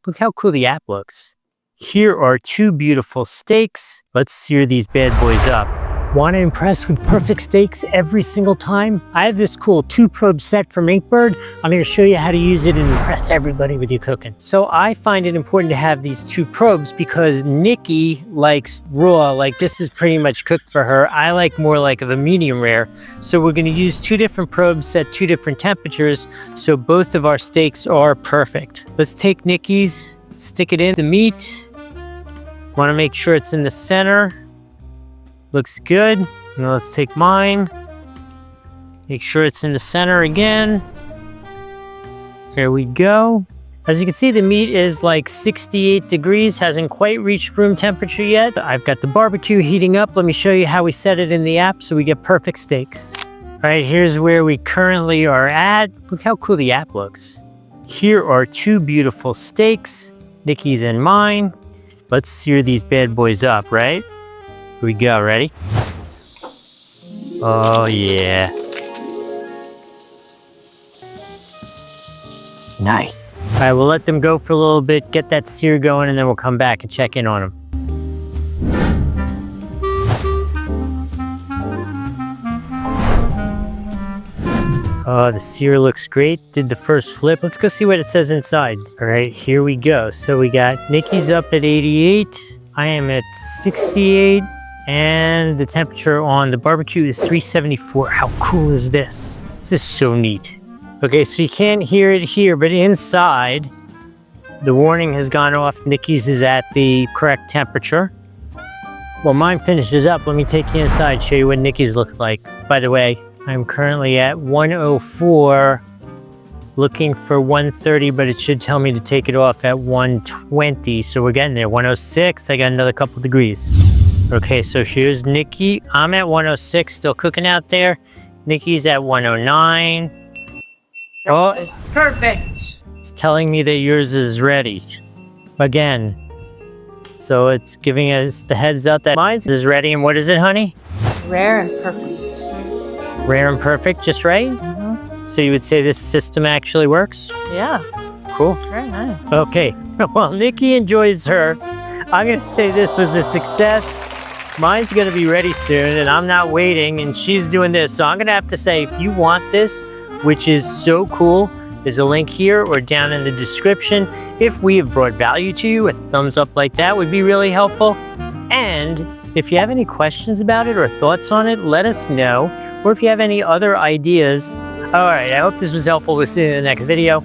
Look how cool the app looks. Here are two beautiful steaks. Let's sear these bad boys up. Want to impress with perfect steaks every single time? I have this cool 2-probe set from INKBIRD. I'm going to show you how to use it and impress everybody with your cooking. So I find it important to have these 2 probes because Nikki likes raw, like this is pretty much cooked for her. I like more like of a medium rare. So we're going to use 2 different probes at 2 different temperatures so both of our steaks are perfect. Let's take Nikki's, stick it in the meat. Want to make sure it's in the center. Looks good. Now let's take mine. Make sure it's in the center again. Here we go. As you can see, the meat is like 68 degrees, hasn't quite reached room temperature yet. I've got the barbecue heating up. Let me show you how we set it in the app so we get perfect steaks. All right, here's where we currently are at. Look how cool the app looks. Here are 2 beautiful steaks, Nikki's and mine. Let's sear these bad boys up, right? Here we go, ready? Oh yeah. Nice. All right, we'll let them go for a little bit, get that sear going, and then we'll come back and check in on them. Oh, the sear looks great. Did the first flip. Let's go see what it says inside. All right, here we go. So we got Nikki's up at 88. I am at 68. And the temperature on the barbecue is 374. How cool is this? This is so neat. Okay, so you can't hear it here, but inside, the warning has gone off. Nikki's is at the correct temperature. Well, mine finishes up. Let me take you inside, show you what Nikki's look like. By the way, I'm currently at 104, looking for 130, but it should tell me to take it off at 120. So we're getting there. 106, I got another couple degrees. Okay, so here's Nikki. I'm at 106, still cooking out there. Nikki's at 109. Oh, it's perfect. It's telling me that yours is ready. Again. So it's giving us the heads up that mine is ready. And what is it, honey? Rare and perfect. Rare and perfect, just right? Mm-hmm. So you would say this system actually works? Yeah. Cool. Very nice. Okay. Well, Nikki enjoys hers. I'm going to say this was a success. Mine's going to be ready soon, and I'm not waiting, and she's doing this. So I'm going to have to say, if you want this, which is so cool, there's a link here or down in the description. If we have brought value to you, a thumbs up like that would be really helpful. And if you have any questions about it or thoughts on it, let us know. Or if you have any other ideas. All right, I hope this was helpful. We'll see you in the next video.